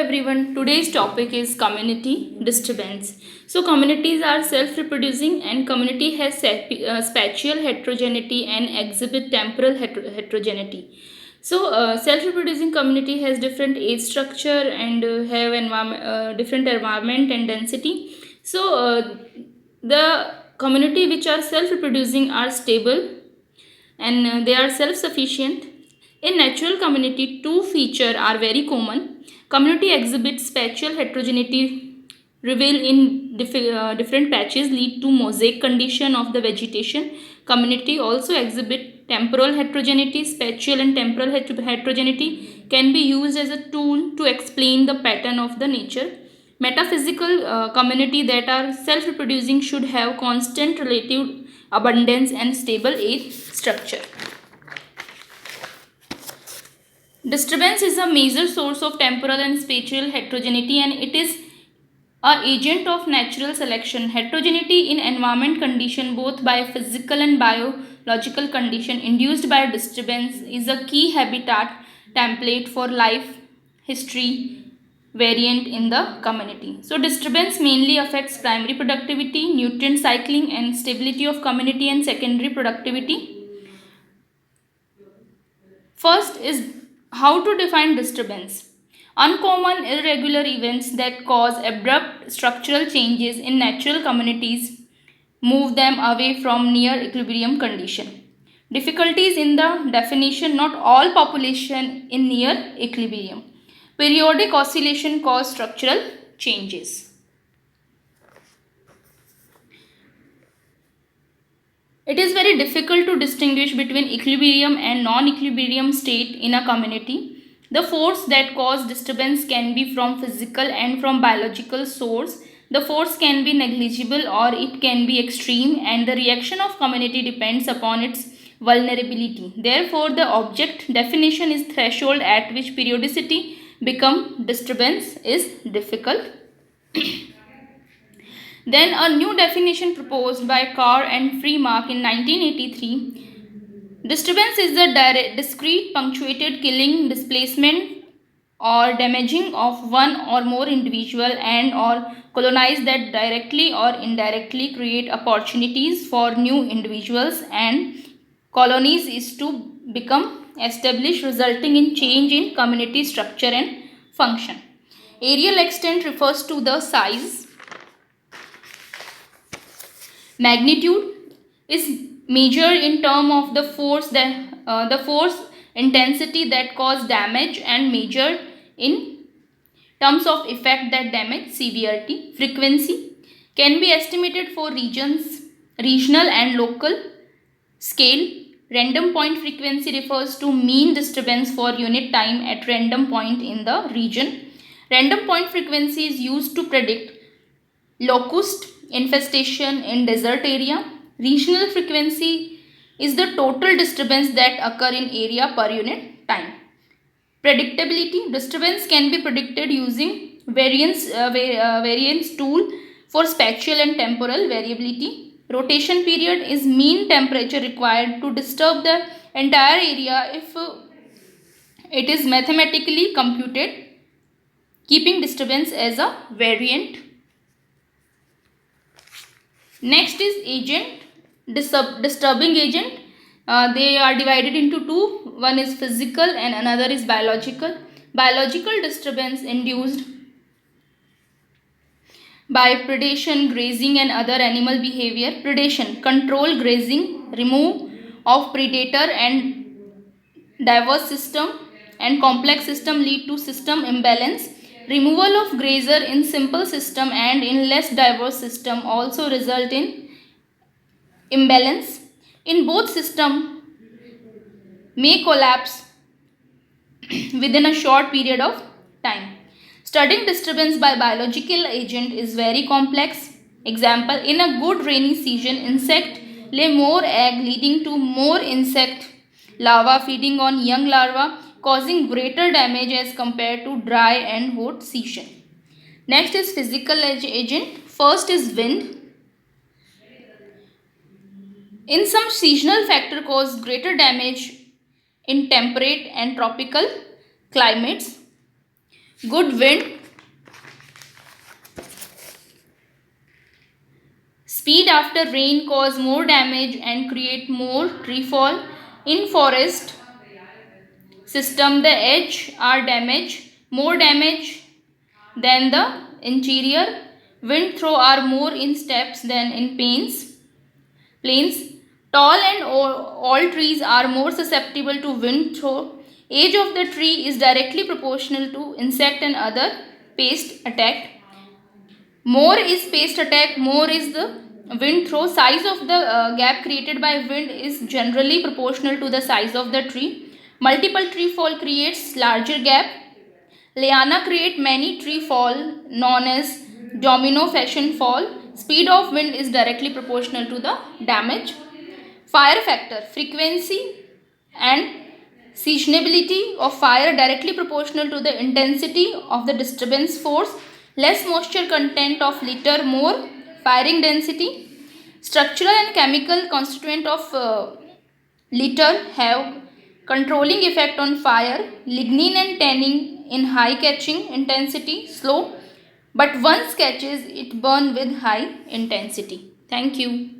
everyone. Today's topic is community disturbance. So communities are self-reproducing and community has spatial heterogeneity and exhibit temporal heterogeneity. So self-reproducing community has different age structure and have different environment and density. So the community which are self-reproducing are stable and they are self-sufficient. In natural community, two features are very common. Community exhibits spatial heterogeneity reveal in different patches lead to mosaic condition of the vegetation. Community also exhibit temporal heterogeneity. Spatial and temporal heterogeneity can be used as a tool to explain the pattern of the nature. Metaphysical community that are self-reproducing should have constant relative abundance and stable age structure. Disturbance is a major source of temporal and spatial heterogeneity and it is an agent of natural selection. Heterogeneity in environment condition both by physical and biological condition induced by disturbance is a key habitat template for life history variant in the community. So disturbance mainly affects primary productivity, nutrient cycling and stability of community and secondary productivity. First is how to define disturbance. Uncommon irregular events that cause abrupt structural changes in natural communities move them away from near equilibrium condition. Difficulties in the definition, not all population in near equilibrium. Periodic oscillation cause structural changes. It is very difficult to distinguish between equilibrium and non-equilibrium state in a community. The force that cause disturbance can be from physical and from biological source. The force can be negligible or it can be extreme and the reaction of community depends upon its vulnerability. Therefore, the object definition is threshold at which periodicity become disturbance is difficult. Then a new definition proposed by Carr and Freemark in 1983. Disturbance is the discrete punctuated killing, displacement or damaging of one or more individual and or colonize that directly or indirectly create opportunities for new individuals and colonies is to become established resulting in change in community structure and function. Areal extent refers to the size. Magnitude is measured in terms of the force intensity that cause damage and measured in terms of effect that damage severity. Frequency can be estimated for regional and local scale. Random point frequency refers to mean disturbance for unit time at random point in the region. Random point frequency is used to predict locust infestation in desert area. Regional frequency is the total disturbance that occur in area per unit time. Predictability. Disturbance can be predicted using variance tool for spatial and temporal variability. Rotation period is mean temperature required to disturb the entire area if it is mathematically computed, keeping disturbance as a variant. Next is agent, disturbing agent. They are divided into two. One is physical and another is biological. Biological disturbance induced by predation, grazing and other animal behavior. Predation, control grazing, remove of predator and diverse system and complex system lead to system imbalance. Removal of grazer in simple system and in less diverse system also result in imbalance. In both system may collapse within a short period of time. Studying disturbance by biological agent is very complex. Example, in a good rainy season, insect lay more egg leading to more insect larvae feeding on young larvae, causing greater damage as compared to dry and hot season. Next is physical agent. First is wind. In some seasonal factor cause greater damage in temperate and tropical climates. Good wind, speed after rain cause more damage and create more tree fall. In forest system, the edge are damaged, more damage than the interior. Wind throw are more in steps than in plains. Tall and all trees are more susceptible to wind throw. Age of the tree is directly proportional to insect and other pest attack. More is pest attack, more is the wind throw. Size of the gap created by wind is generally proportional to the size of the tree. Multiple tree fall creates larger gap. Liana create many tree fall known as domino fashion fall. Speed of wind is directly proportional to the damage. Fire factor, frequency and seasonability of fire directly proportional to the intensity of the disturbance force. Less moisture content of litter, more firing density. Structural and chemical constituent of litter have controlling effect on fire. Lignin and tannin in high catching intensity, slow, but once catches it burn with high intensity. Thank you.